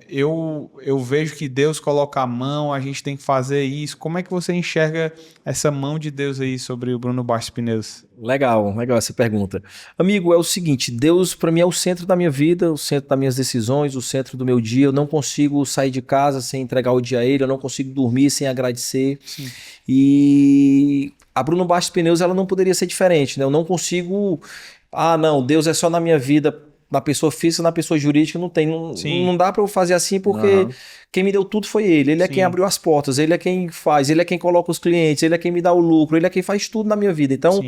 eu vejo que Deus coloca a mão, a gente tem que fazer isso. Como é que você enxerga essa mão de Deus aí sobre o Bruno Bastos Pneus? Legal essa pergunta. Amigo, é o seguinte, Deus para mim é o centro da minha vida, o centro das minhas decisões, o centro do meu dia. Eu não consigo sair de casa sem entregar o dia a Ele, eu não consigo dormir sem agradecer. Sim. E a Bruno Bastos Pneus, ela não poderia ser diferente, né? Eu não consigo... não, Deus é só na minha vida... Na pessoa física, na pessoa jurídica, não dá para eu fazer assim, porque quem me deu tudo foi ele. Ele é quem abriu as portas, ele é quem faz, ele é quem coloca os clientes, ele é quem me dá o lucro, ele é quem faz tudo na minha vida. Então,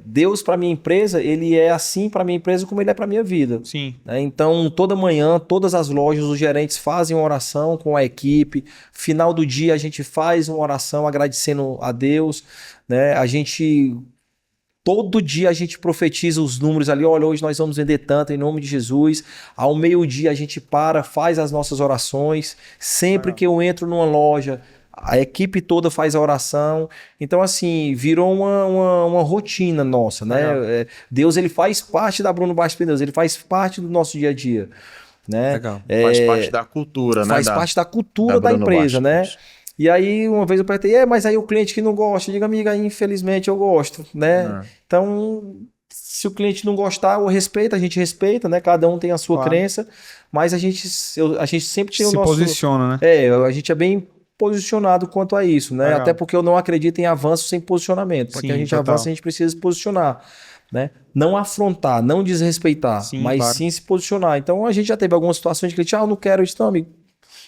Deus para minha empresa, ele é assim para minha empresa como ele é para minha vida. Sim. Então, toda manhã, todas as lojas, os gerentes fazem uma oração com a equipe. Final do dia, a gente faz uma oração agradecendo a Deus. Né? Todo dia a gente profetiza os números ali, olha, hoje nós vamos vender tanto em nome de Jesus. Ao meio-dia a gente faz as nossas orações. Sempre que eu entro numa loja, a equipe toda faz a oração. Então, assim, virou uma rotina nossa, né? Deus, ele faz parte da Bruno Bastos Pneus, ele faz parte do nosso dia a dia. né? Legal. Faz parte da cultura, né? Faz parte da cultura da Bruno empresa, Bastos. né? E aí, uma vez eu perguntei, mas aí o cliente que não gosta, eu digo, amiga, infelizmente eu gosto, né? Então, se o cliente não gostar, eu respeito, a gente respeita, né? Cada um tem a sua crença, mas a gente sempre tem o nosso... Se posiciona, né? A gente é bem posicionado quanto a isso, né? Legal. Até porque eu não acredito em avanço sem posicionamento. Para que a gente avance, a gente precisa se posicionar, né? Não afrontar, não desrespeitar, mas sim se posicionar. Então, a gente já teve algumas situações de cliente, eu não quero isso, não, amigo.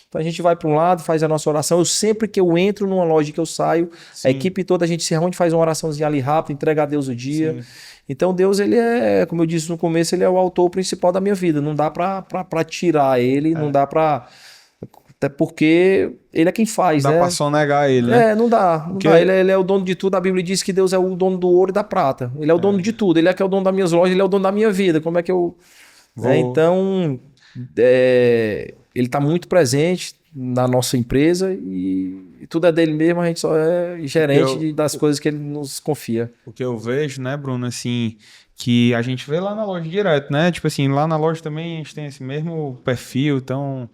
Então a gente vai para um lado, faz a nossa oração. Sempre que eu entro numa loja que eu saio, a equipe toda, a gente se reúne, faz uma oraçãozinha ali rápido, entrega a Deus o dia. Sim. Então Deus, ele é, como eu disse no começo, ele é o autor principal da minha vida. Não dá para tirar ele, não dá para... Até porque ele é quem faz, né? Dá para sonegar ele, né? Não dá. Não dá. Ele é o dono de tudo. A Bíblia diz que Deus é o dono do ouro e da prata. Ele é o dono de tudo. Ele é que é o dono das minhas lojas, ele é o dono da minha vida. Como é que eu... Então, ele está muito presente na nossa empresa e tudo é dele mesmo, a gente só é gerente das coisas que ele nos confia. O que eu vejo, né, Bruno, assim, que a gente vê lá na loja direto, né? Tipo assim, lá na loja também a gente tem esse mesmo perfil, então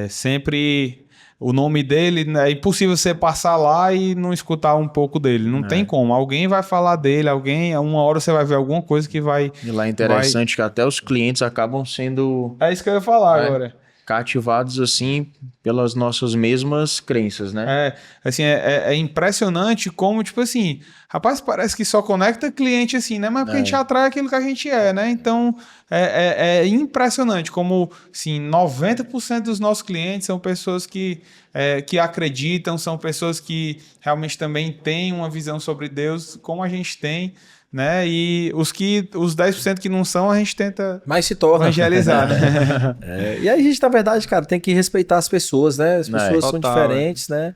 sempre o nome dele, né, é impossível você passar lá e não escutar um pouco dele, não tem como, alguém vai falar dele, uma hora você vai ver alguma coisa que vai... E lá é interessante que até os clientes acabam sendo... É isso que eu ia falar agora. Cativados, assim, pelas nossas mesmas crenças, né? Assim, é impressionante como, tipo assim, rapaz, parece que só conecta cliente assim, né? Mas porque a gente atrai aquilo que a gente é, né? Então, é impressionante como, assim, 90% dos nossos clientes são pessoas que acreditam, são pessoas que realmente também têm uma visão sobre Deus, como a gente tem, né? E os 10% que não são, a gente tenta mas se torna evangelizar, né? E aí a gente, na verdade, cara, tem que respeitar as pessoas, né? As pessoas são diferentes, né?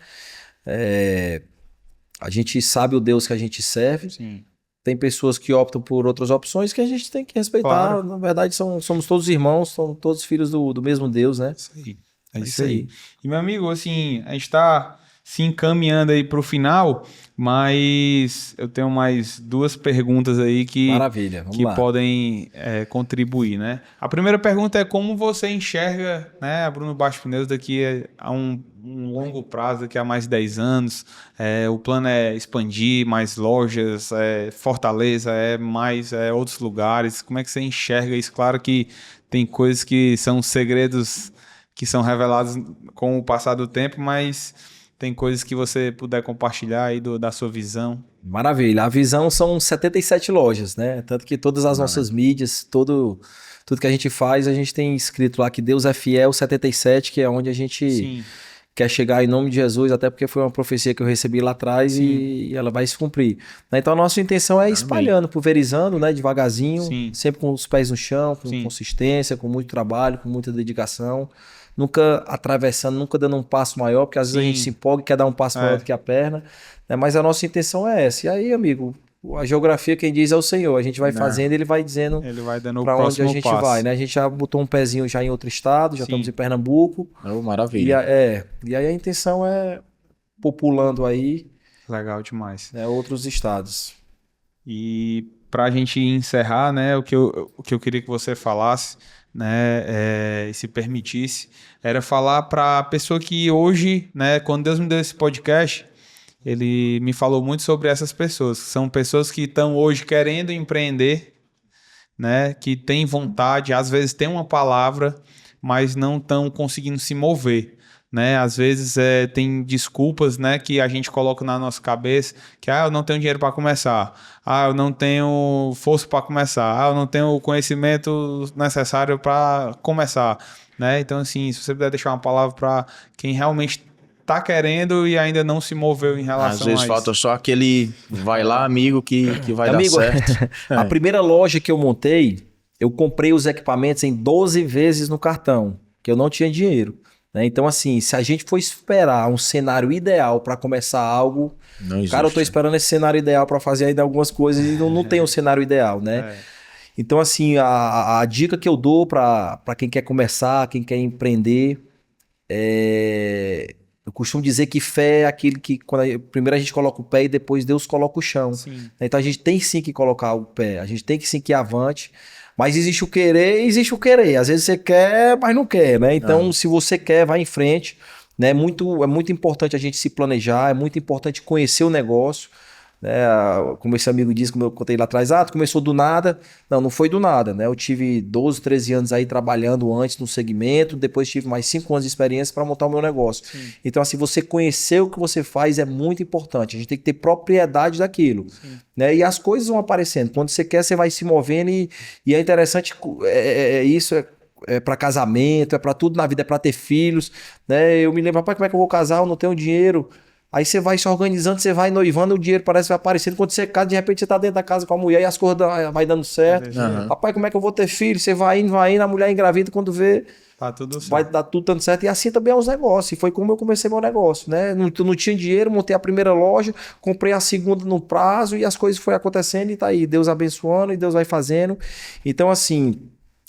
A gente sabe o Deus que a gente serve. Sim. Tem pessoas que optam por outras opções que a gente tem que respeitar. Claro. Na verdade, somos todos irmãos, somos todos filhos do mesmo Deus, né? Isso aí. É isso aí. E, meu amigo, assim, a gente tá se encaminhando aí para o final, mas eu tenho mais 2 perguntas aí que podem contribuir, né? A primeira pergunta é como você enxerga, né, a Bruno Bastos Pneus daqui a um longo prazo, daqui a mais de 10 anos. O plano é expandir mais lojas, Fortaleza, mais outros lugares. Como é que você enxerga isso? Claro que tem coisas que são segredos que são revelados com o passar do tempo, mas... Tem coisas que você puder compartilhar aí da sua visão? Maravilha. A visão são 77 lojas, né? Tanto que todas as nossas mídias, tudo que a gente faz, a gente tem escrito lá que Deus é fiel 77, que é onde a gente quer chegar em nome de Jesus, até porque foi uma profecia que eu recebi lá atrás e ela vai se cumprir. Então a nossa intenção é ir espalhando, pulverizando, né? Devagarzinho, sempre com os pés no chão, com consistência, com muito trabalho, com muita dedicação. Nunca atravessando, nunca dando um passo maior, porque às vezes a gente se empolga e quer dar um passo maior do que a perna, né? Mas a nossa intenção é essa. E aí, amigo, a geografia quem diz é o Senhor. A gente vai fazendo, ele vai dizendo para onde a gente vai, né? A gente já botou um pezinho já em outro estado, já estamos em Pernambuco. Maravilha. E aí a intenção é populando aí. Legal demais. Outros estados. E para a gente encerrar, né, o que eu queria que você falasse, né, e se permitisse, era falar para a pessoa que hoje, né, quando Deus me deu esse podcast, ele me falou muito sobre essas pessoas, que são pessoas que estão hoje querendo empreender, né, que têm vontade, às vezes tem uma palavra, mas não estão conseguindo se mover. Né? Às vezes tem desculpas, né, que a gente coloca na nossa cabeça, que eu não tenho dinheiro para começar, eu não tenho força para começar, eu não tenho o conhecimento necessário para começar, né? Então, assim, se você puder deixar uma palavra para quem realmente está querendo e ainda não se moveu em relação a isso. Às vezes falta só aquele vai lá, amigo, que vai dar certo. A primeira loja que eu montei, eu comprei os equipamentos em 12 vezes no cartão, que eu não tinha dinheiro. Então, assim, se a gente for esperar um cenário ideal para começar algo, cara, eu tô esperando esse cenário ideal para fazer ainda algumas coisas e não tem um cenário ideal, né? Então, assim, a dica que eu dou para quem quer começar, quem quer empreender, eu costumo dizer que fé é aquilo que primeiro a gente coloca o pé e depois Deus coloca o chão. Então, a gente tem sim que colocar o pé, a gente tem que sim que ir avante. Mas existe o querer e existe o querer. Às vezes você quer, mas não quer, né? Então, se você quer, vai em frente. Né? É muito importante a gente se planejar, é muito importante conhecer o negócio. Né? Como esse amigo disse, como eu contei lá atrás, tu começou do nada. Não foi do nada, né? Eu tive 12, 13 anos aí trabalhando antes no segmento, depois tive mais 5 anos de experiência para montar o meu negócio. Sim. Então, assim, você conhecer o que você faz é muito importante. A gente tem que ter propriedade daquilo. Né? E as coisas vão aparecendo. Quando você quer, você vai se movendo e é interessante, isso é para casamento, é para tudo na vida, é para ter filhos. Né? Eu me lembro, rapaz, como é que eu vou casar? Eu não tenho dinheiro. Aí você vai se organizando, você vai noivando, o dinheiro parece que vai aparecendo. Quando você casa, de repente você tá dentro da casa com a mulher e as coisas vai dando certo. Rapaz, como é que eu vou ter filho? Você vai indo, a mulher engravida, quando vê, tá tudo certo. Vai dar tudo dando certo. E assim também é os negócios. E foi como eu comecei meu negócio, né? Não tinha dinheiro, montei a primeira loja, comprei a segunda no prazo e as coisas foram acontecendo e tá aí. Deus abençoando e Deus vai fazendo. Então, assim,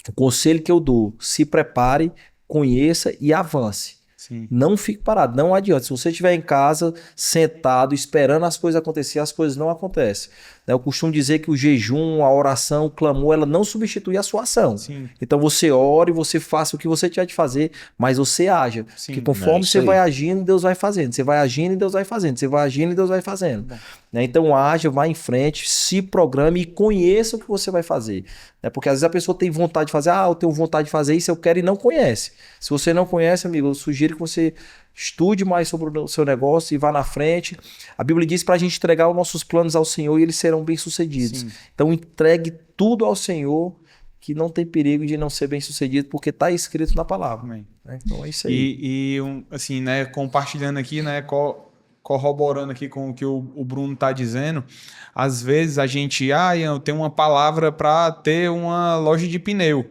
o conselho que eu dou, se prepare, conheça e avance. Sim. Não fique parado, não adianta. Se você estiver em casa, sentado, esperando as coisas acontecer, as coisas não acontecem. Eu costumo dizer que o jejum, a oração, o clamor, ela não substitui a sua ação. Sim. Então você ore, você faça o que você tiver de fazer, mas você haja. Sim. Porque conforme você vai agindo, Deus vai fazendo. Você vai agindo e Deus vai fazendo. Você vai agindo e Deus vai fazendo. Então haja, vá em frente, se programe e conheça o que você vai fazer. Porque às vezes a pessoa tem vontade de fazer, eu tenho vontade de fazer isso, eu quero e não conhece. Se você não conhece, amigo, eu sugiro que você estude mais sobre o seu negócio e vá na frente. A Bíblia diz para a gente entregar os nossos planos ao Senhor e eles serão bem-sucedidos. Sim. Então entregue tudo ao Senhor, que não tem perigo de não ser bem-sucedido, porque está escrito na palavra. Amém. Então é isso aí. E assim, né, compartilhando aqui, né, corroborando aqui com o que o Bruno está dizendo, às vezes a gente, eu tenho uma palavra para ter uma loja de pneu.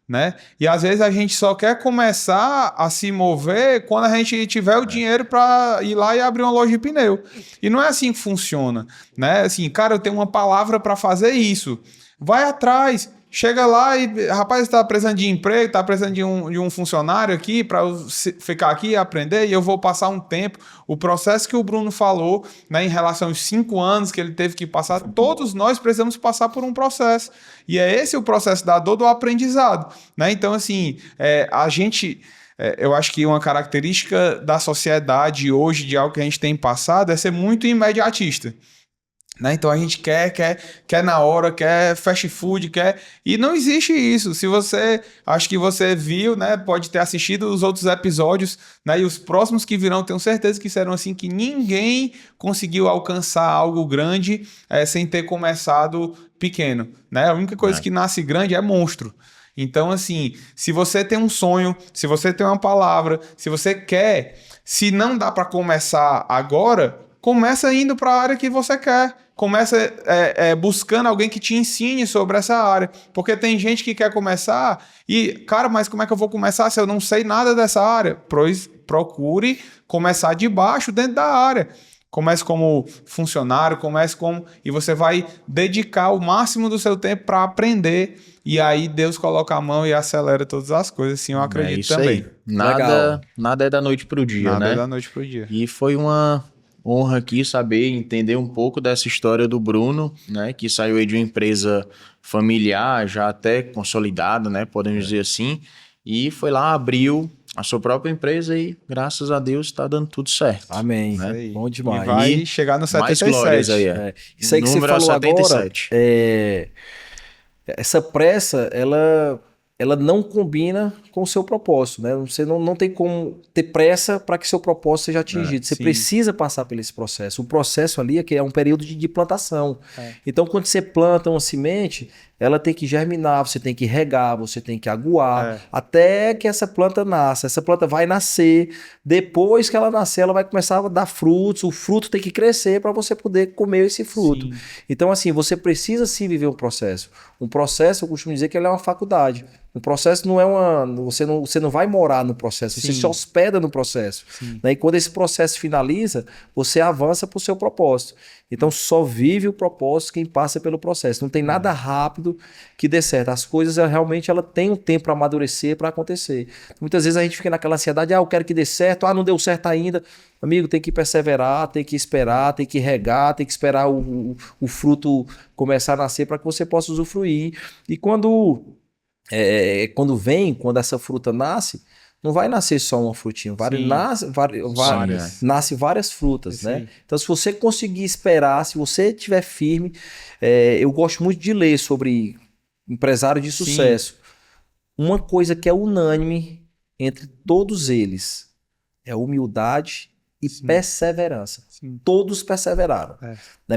Né? E às vezes a gente só quer começar a se mover quando a gente tiver o dinheiro para ir lá e abrir uma loja de pneu. E não é assim que funciona, né? Assim, cara, eu tenho uma palavra para fazer isso. Vai atrás, chega lá e, rapaz, está precisando de emprego, está precisando de um funcionário aqui para ficar aqui e aprender, e eu vou passar um tempo. O processo que o Bruno falou, né, em relação aos 5 anos que ele teve que passar, todos nós precisamos passar por um processo. E é esse o processo da dor do aprendizado. Né? Então, assim, a gente... eu acho que uma característica da sociedade hoje, de algo que a gente tem passado, é ser muito imediatista. Né? Então a gente quer na hora, quer fast food, e não existe isso. Se você, acho que você viu, né, pode ter assistido os outros episódios, né, e os próximos que virão, tenho certeza que serão assim, que ninguém conseguiu alcançar algo grande sem ter começado pequeno, né? A única coisa que nasce grande é monstro. Então, assim, se você tem um sonho, se você tem uma palavra, se você quer, se não dá para começar agora, começa indo para a área que você quer. Começa buscando alguém que te ensine sobre essa área. Porque tem gente que quer começar e, cara, mas como é que eu vou começar se eu não sei nada dessa área? Pois procure começar de baixo dentro da área. Comece como funcionário, e você vai dedicar o máximo do seu tempo para aprender. E aí Deus coloca a mão e acelera todas as coisas. Assim, eu acredito também. Nada é da noite pro dia, nada né? É da noite pro dia. E foi uma honra aqui saber, entender um pouco dessa história do Bruno, né, que saiu aí de uma empresa familiar, já até consolidada, né, podemos dizer assim, e foi lá, abriu a sua própria empresa e, graças a Deus, está dando tudo certo. Amém. Né? Bom demais. E vai chegar no 77. Mais glórias aí. Isso aí que você falou 77. Agora, essa pressa, ela não combina com o seu propósito, né? Você não tem como ter pressa para que seu propósito seja atingido. Você precisa passar por esse processo. O processo ali é um período de plantação. Então, quando você planta uma semente, ela tem que germinar, você tem que regar, você tem que aguar, até que essa planta nasça. Essa planta vai nascer. Depois que ela nascer, ela vai começar a dar frutos. O fruto tem que crescer para você poder comer esse fruto. Sim. Então, assim, você precisa sim viver um processo. Um processo, eu costumo dizer que ele é uma faculdade. O processo não é você não vai morar no processo, você Sim. se hospeda no processo. Sim. Né? E quando esse processo finaliza, você avança para o seu propósito. Então só vive o propósito quem passa pelo processo. Não tem nada rápido que dê certo. As coisas realmente ela tem um tempo para amadurecer, para acontecer. Muitas vezes a gente fica naquela ansiedade, eu quero que dê certo, não deu certo ainda. Amigo, tem que perseverar, tem que esperar, tem que regar, tem que esperar o fruto começar a nascer para que você possa usufruir. E quando essa fruta nasce, não vai nascer só uma frutinha, nasce várias frutas, né? Então, se você conseguir esperar, se você estiver firme, eu gosto muito de ler sobre empresário de sucesso. Uma coisa que é unânime entre todos eles é humildade e perseverança. Todos perseveraram.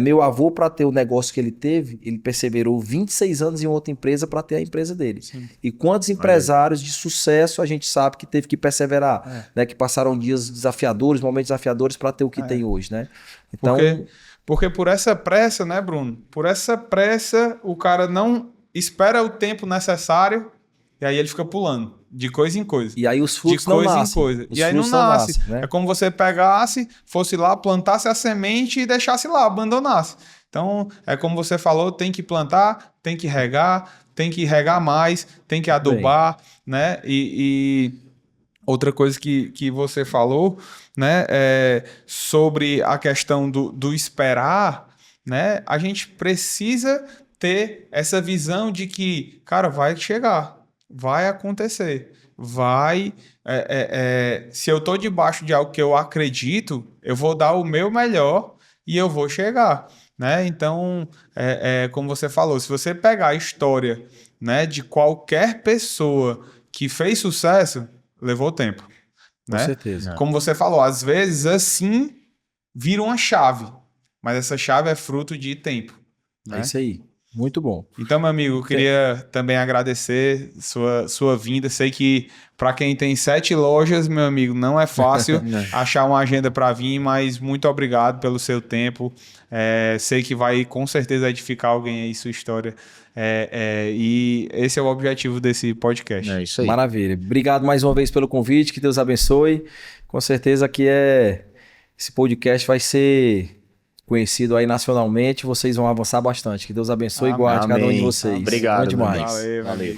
Meu avô, para ter o negócio que ele teve, ele perseverou 26 anos em outra empresa para ter a empresa dele. E quantos empresários de sucesso a gente sabe que teve que perseverar, né? Que passaram dias desafiadores, momentos desafiadores para ter o que tem hoje, né? Então, porque por essa pressa, né, Bruno? Por essa pressa, o cara não espera o tempo necessário e aí ele fica pulando de coisa em coisa. E aí os frutos não nascem. De coisa em coisa. E aí não nasce. Né? É como você pegasse, fosse lá, plantasse a semente e deixasse lá, abandonasse. Então, é como você falou, tem que plantar, tem que regar mais, tem que adubar, né? E outra coisa que você falou, né, sobre a questão do esperar, né? A gente precisa ter essa visão de que, cara, vai chegar. Vai acontecer, se eu tô debaixo de algo que eu acredito, eu vou dar o meu melhor e eu vou chegar, né? Então, como você falou, se você pegar a história, né, de qualquer pessoa que fez sucesso, levou tempo, né? Com certeza. Como você falou, às vezes assim vira uma chave, mas essa chave é fruto de tempo, né? É isso aí. Muito bom. Então, meu amigo, eu queria também agradecer sua vinda. Sei que para quem tem 7 lojas, meu amigo, não é fácil achar uma agenda para vir, mas muito obrigado pelo seu tempo. Sei que vai com certeza edificar alguém aí sua história. E esse é o objetivo desse podcast. É isso aí. Maravilha. Obrigado mais uma vez pelo convite. Que Deus abençoe. Com certeza que esse podcast vai ser conhecido aí nacionalmente, vocês vão avançar bastante. Que Deus abençoe e guarde cada um de vocês. Obrigado. Bom demais. Valeu. Valeu.